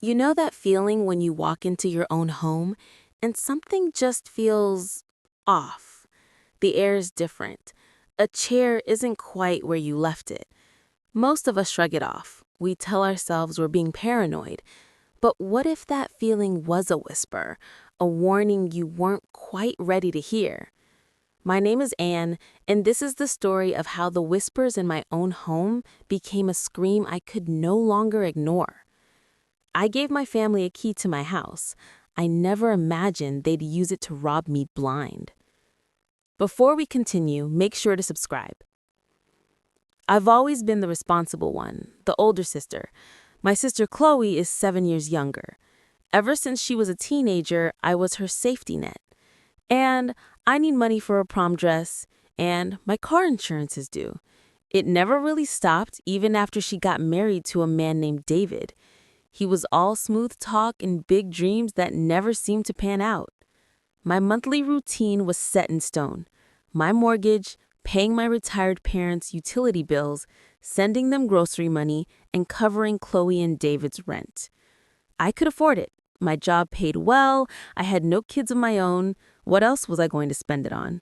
You know that feeling when you walk into your own home and something just feels off? The air is different. A chair isn't quite where you left it. Most of us shrug it off. We tell ourselves we're being paranoid. But what if that feeling was a whisper, a warning you weren't quite ready to hear? My name is Anne, and this is the story of how the whispers in my own home became a scream I could no longer ignore. I gave my family a key to my house. I never imagined they'd use it to rob me blind. Before we continue, make sure to subscribe. I've always been the responsible one, the older sister. My sister Chloe is 7 years younger. Ever since she was a teenager, I was her safety net. And I need money for a prom dress, and my car insurance is due. It never really stopped, even after she got married to a man named David. He was all smooth talk and big dreams that never seemed to pan out. My monthly routine was set in stone. My mortgage, paying my retired parents' utility bills, sending them grocery money, and covering Chloe and David's rent. I could afford it. My job paid well. I had no kids of my own. What else was I going to spend it on?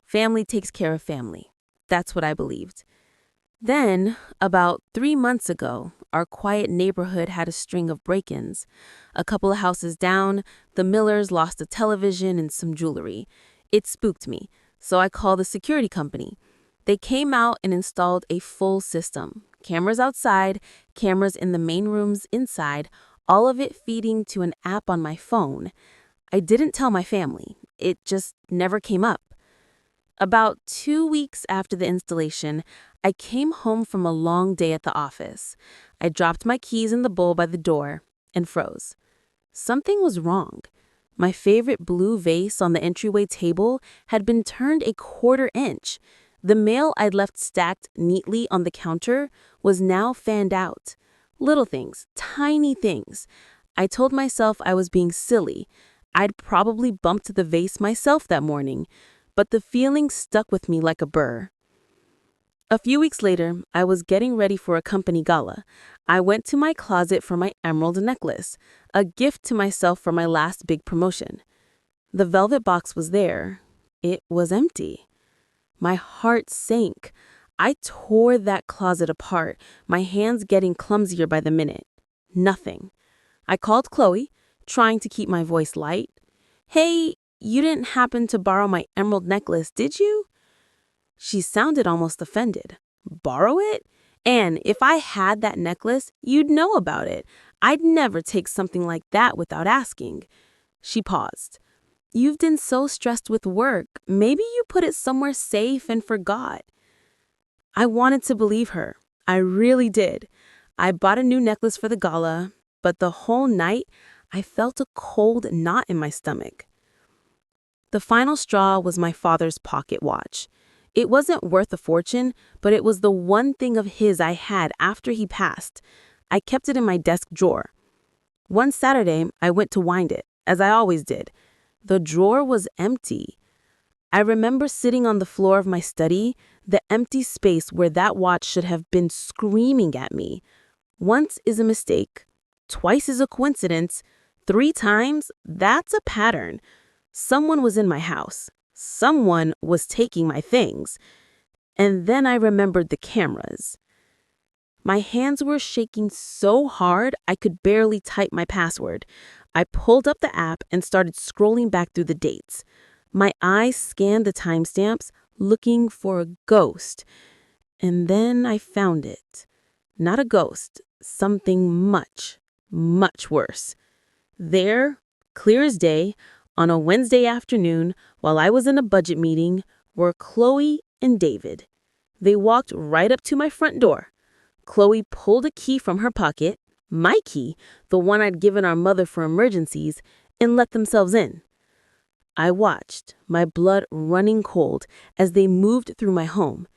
Family takes care of family. That's what I believed. Then, about 3 months ago, our quiet neighborhood had a string of break-ins. A couple of houses down, the Millers lost a television and some jewelry. It spooked me, so I called the security company. They came out and installed a full system. Cameras outside, cameras in the main rooms inside, all of it feeding to an app on my phone. I didn't tell my family. It just never came up. About 2 weeks after the installation, I came home from a long day at the office. I dropped my keys in the bowl by the door and froze. Something was wrong. My favorite blue vase on the entryway table had been turned a 1/4 inch. The mail I'd left stacked neatly on the counter was now fanned out. Little things, tiny things. I told myself I was being silly. I'd probably bumped the vase myself that morning, but the feeling stuck with me like a burr. A few weeks later, I was getting ready for a company gala. I went to my closet for my emerald necklace, a gift to myself for my last big promotion. The velvet box was there. It was empty. My heart sank. I tore that closet apart, my hands getting clumsier by the minute. Nothing. I called Chloe, trying to keep my voice light. "Hey, you didn't happen to borrow my emerald necklace, did you?" She sounded almost offended. "Borrow it? And if I had that necklace, you'd know about it. I'd never take something like that without asking." She paused. "You've been so stressed with work. Maybe you put it somewhere safe and forgot." I wanted to believe her. I really did. I bought a new necklace for the gala, but the whole night I felt a cold knot in my stomach. The final straw was my father's pocket watch. It wasn't worth a fortune, but it was the one thing of his I had after he passed. I kept it in my desk drawer. One Saturday, I went to wind it, as I always did. The drawer was empty. I remember sitting on the floor of my study, the empty space where that watch should have been screaming at me. Once is a mistake. Twice is a coincidence. 3 times, that's a pattern. Someone was in my house. Someone was taking my things. And then I remembered the cameras. My hands were shaking so hard I could barely type my password. I pulled up the app and started scrolling back through the dates. My eyes scanned the timestamps, looking for a ghost. And then I found it. Not a ghost, something much, much worse. There, clear as day, on a Wednesday afternoon, while I was in a budget meeting, were Chloe and David. They walked right up to my front door. Chloe pulled a key from her pocket, my key, the one I'd given our mother for emergencies, and let themselves in. I watched, my blood running cold, as they moved through my home.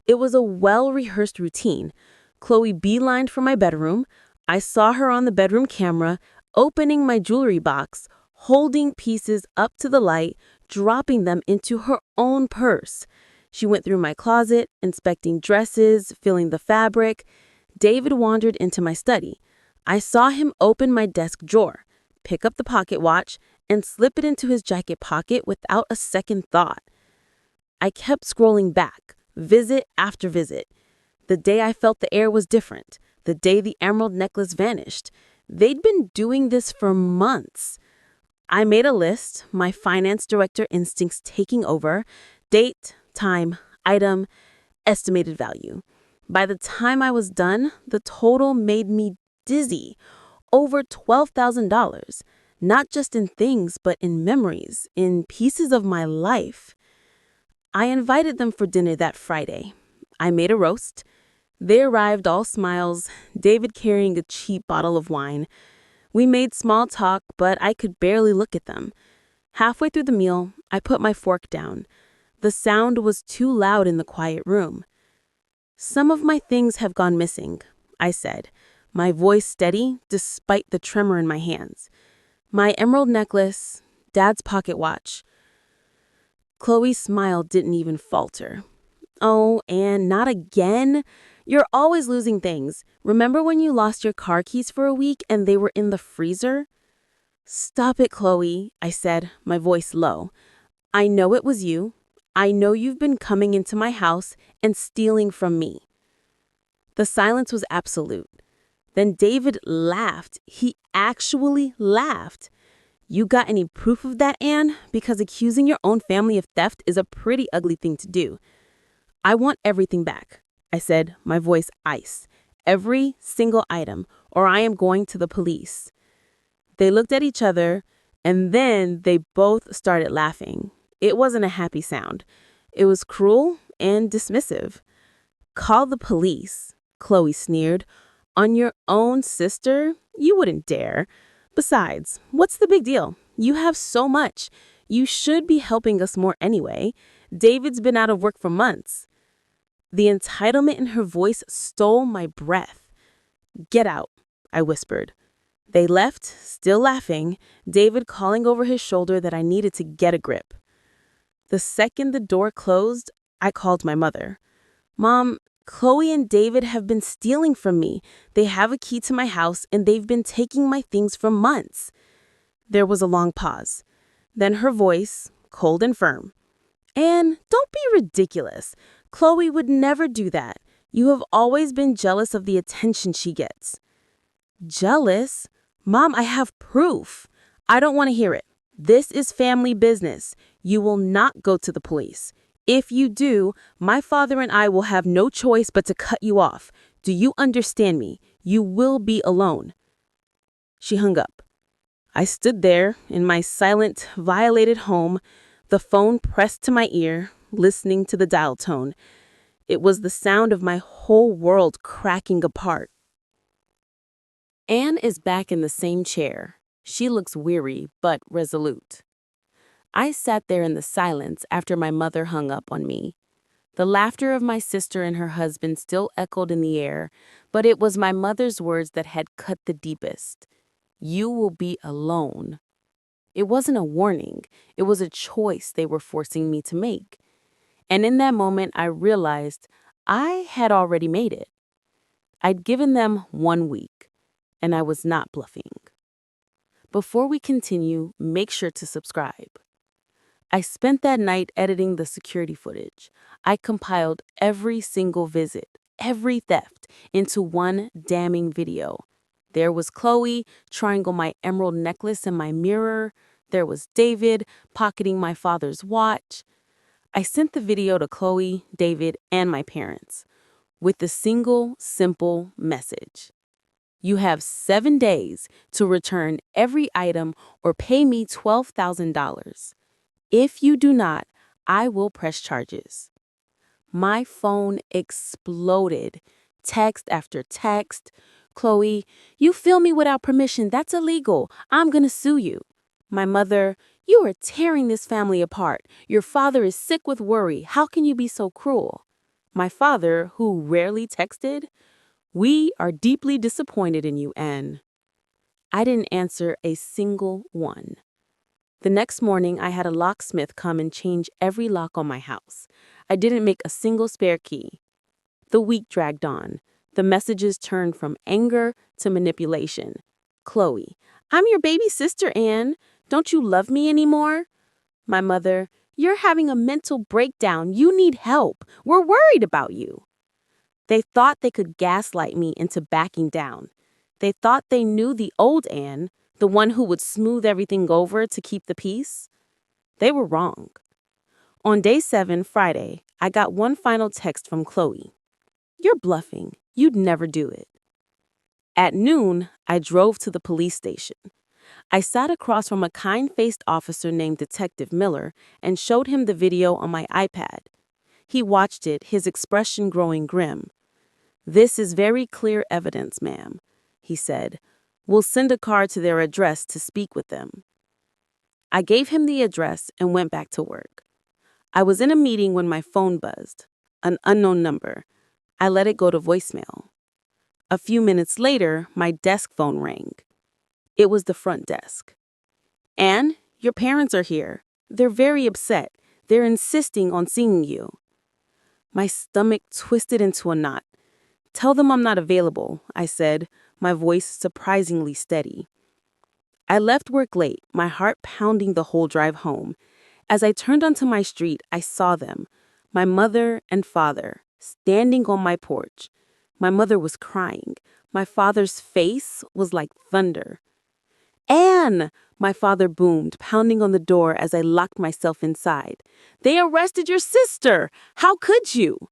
It was a well-rehearsed routine. Chloe beelined for my bedroom. I saw her on the bedroom camera, opening my jewelry box, holding pieces up to the light, dropping them into her own purse. She went through my closet, inspecting dresses, feeling the fabric. David wandered into my study. I saw him open my desk drawer, pick up the pocket watch, and slip it into his jacket pocket without a second thought. I kept scrolling back, visit after visit. The day I felt the air was different, the day the emerald necklace vanished. They'd been doing this for months. I made a list, my finance director instincts taking over: date, time, item, estimated value. By the time I was done, the total made me dizzy. Over $12,000, not just in things, but in memories, in pieces of my life. I invited them for dinner that Friday. I made a roast. They arrived all smiles, David carrying a cheap bottle of wine. We made small talk, but I could barely look at them. Halfway through the meal, I put my fork down. The sound was too loud in the quiet room. "Some of my things have gone missing," I said, my voice steady despite the tremor in my hands. "My emerald necklace, Dad's pocket watch." Chloe's smile didn't even falter. "Oh, Anne, not again? You're always losing things. Remember when you lost your car keys for a week and they were in the freezer?" "Stop it, Chloe," I said, my voice low. "I know it was you. I know you've been coming into my house and stealing from me." The silence was absolute. Then David laughed. He actually laughed. "You got any proof of that, Anne? Because accusing your own family of theft is a pretty ugly thing to do." "I want everything back," I said, my voice ice. "Every single item, or I am going to the police." They looked at each other, and then they both started laughing. It wasn't a happy sound. It was cruel and dismissive. "Call the police," Chloe sneered. "On your own sister? You wouldn't dare. Besides, what's the big deal? You have so much. You should be helping us more anyway. David's been out of work for months." The entitlement in her voice stole my breath. "Get out," I whispered. They left, still laughing, David calling over his shoulder that I needed to get a grip. The second the door closed, I called my mother. "Mom, Chloe and David have been stealing from me. They have a key to my house, and they've been taking my things for months." There was a long pause. Then her voice, cold and firm. "Anne, don't be ridiculous. Chloe would never do that. You have always been jealous of the attention she gets." "Jealous? Mom, I have proof." "I don't want to hear it. This is family business. You will not go to the police. If you do, my father and I will have no choice but to cut you off. Do you understand me? You will be alone." She hung up. I stood there in my silent, violated home, the phone pressed to my ear, listening to the dial tone. It was the sound of my whole world cracking apart. Anne is back in the same chair. She looks weary, but resolute. I sat there in the silence after my mother hung up on me. The laughter of my sister and her husband still echoed in the air, but it was my mother's words that had cut the deepest. "You will be alone." It wasn't a warning. It was a choice they were forcing me to make. And in that moment, I realized I had already made it. I'd given them 1 week, and I was not bluffing. Before we continue, make sure to subscribe. I spent that night editing the security footage. I compiled every single visit, every theft, into one damning video. There was Chloe trying on my emerald necklace in my mirror. There was David pocketing my father's watch. I sent the video to Chloe, David, and my parents with the single, simple message: "You have 7 days to return every item or pay me $12,000. If you do not, I will press charges." My phone exploded. Text after text. "Chloe, you film me without permission. That's illegal. I'm going to sue you." My mother: "You are tearing this family apart. Your father is sick with worry. How can you be so cruel?" My father, who rarely texted: "We are deeply disappointed in you, Anne." I didn't answer a single one. The next morning, I had a locksmith come and change every lock on my house. I didn't make a single spare key. The week dragged on. The messages turned from anger to manipulation. Chloe, I'm your baby sister, Anne. Don't you love me anymore? My mother, you're having a mental breakdown. You need help. We're worried about you. They thought they could gaslight me into backing down. They thought they knew the old Anne, the one who would smooth everything over to keep the peace. They were wrong. On day 7, Friday, I got one final text from Chloe. You're bluffing. You'd never do it. At noon, I drove to the police station. I sat across from a kind-faced officer named Detective Miller and showed him the video on my iPad. He watched it, his expression growing grim. This is very clear evidence, ma'am, he said. We'll send a car to their address to speak with them. I gave him the address and went back to work. I was in a meeting when my phone buzzed. An unknown number. I let it go to voicemail. A few minutes later, my desk phone rang. It was the front desk. Anne, your parents are here. They're very upset. They're insisting on seeing you. My stomach twisted into a knot. Tell them I'm not available, I said, my voice surprisingly steady. I left work late, my heart pounding the whole drive home. As I turned onto my street, I saw them, my mother and father, standing on my porch. My mother was crying. My father's face was like thunder. Anne, my father boomed, pounding on the door as I locked myself inside. They arrested your sister. How could you?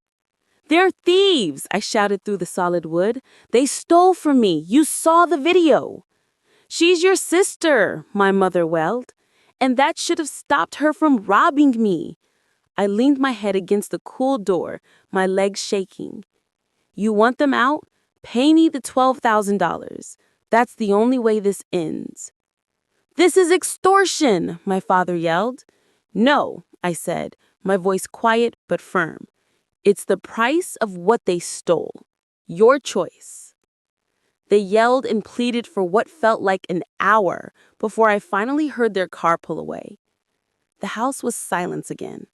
They're thieves, I shouted through the solid wood. They stole from me. You saw the video. She's your sister, my mother wailed. And that should have stopped her from robbing me. I leaned my head against the cool door, my legs shaking. You want them out? Pay me the $12,000. That's the only way this ends. This is extortion, my father yelled. No, I said, my voice quiet but firm. It's the price of what they stole. Your choice. They yelled and pleaded for what felt like an hour before I finally heard their car pull away. The house was silence again.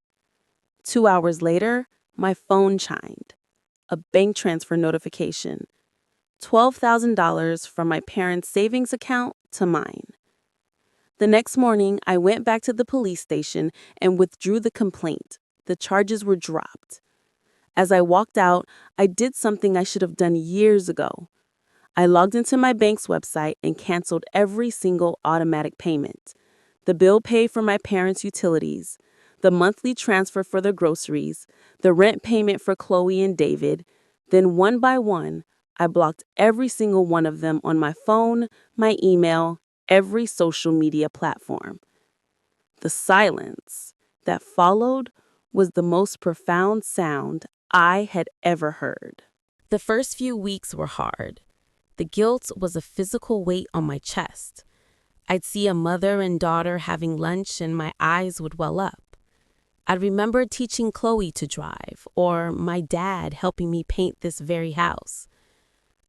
2 hours later, my phone chimed. A bank transfer notification. $12,000 from my parents' savings account to mine. The next morning, I went back to the police station and withdrew the complaint. The charges were dropped. As I walked out, I did something I should have done years ago. I logged into my bank's website and canceled every single automatic payment. The bill paid for my parents' utilities, the monthly transfer for the groceries, the rent payment for Chloe and David. Then one by one, I blocked every single one of them on my phone, my email, every social media platform. The silence that followed was the most profound sound I had ever heard. The first few weeks were hard. The guilt was a physical weight on my chest. I'd see a mother and daughter having lunch and my eyes would well up. I'd remember teaching Chloe to drive, or my dad helping me paint this very house.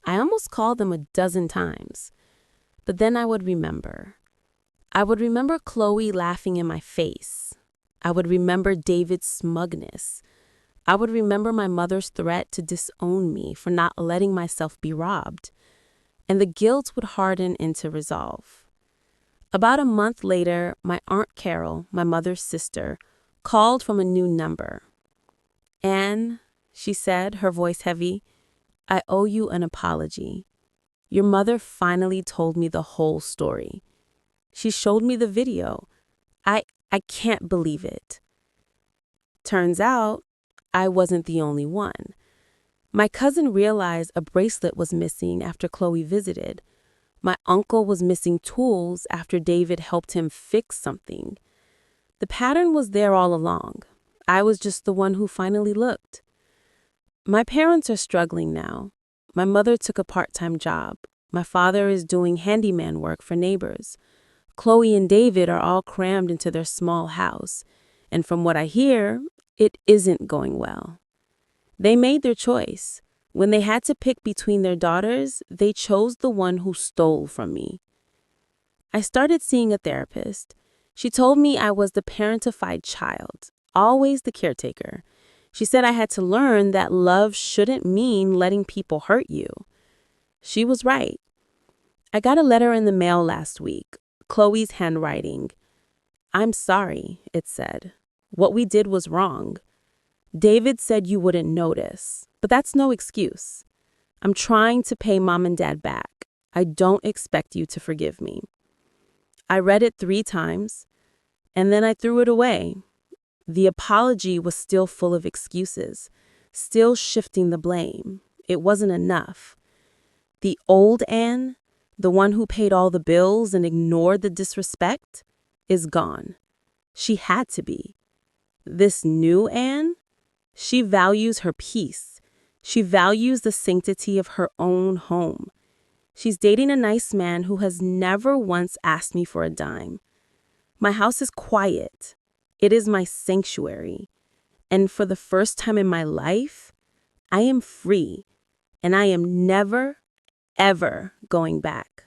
I almost called them a dozen times. But then I would remember. I would remember Chloe laughing in my face. I would remember David's smugness. I would remember my mother's threat to disown me for not letting myself be robbed. And the guilt would harden into resolve. About a month later, my Aunt Carol, my mother's sister, called from a new number. Anne, she said, her voice heavy, I owe you an apology. Your mother finally told me the whole story. She showed me the video. I can't believe it. Turns out, I wasn't the only one. My cousin realized a bracelet was missing after Chloe visited. My uncle was missing tools after David helped him fix something. The pattern was there all along. I was just the one who finally looked. My parents are struggling now. My mother took a part-time job. My father is doing handyman work for neighbors. Chloe and David are all crammed into their small house. And from what I hear, it isn't going well. They made their choice. When they had to pick between their daughters, they chose the one who stole from me. I started seeing a therapist. She told me I was the parentified child, always the caretaker. She said I had to learn that love shouldn't mean letting people hurt you. She was right. I got a letter in the mail last week, Chloe's handwriting. "I'm sorry," it said. "What we did was wrong. David said you wouldn't notice, but that's no excuse. I'm trying to pay Mom and Dad back. I don't expect you to forgive me." I read it 3 times, and then I threw it away. The apology was still full of excuses, still shifting the blame. It wasn't enough. The old Anne, the one who paid all the bills and ignored the disrespect, is gone. She had to be. This new Anne, she values her peace. She values the sanctity of her own home. She's dating a nice man who has never once asked me for a dime. My house is quiet. It is my sanctuary. And for the first time in my life, I am free. And I am never, ever going back.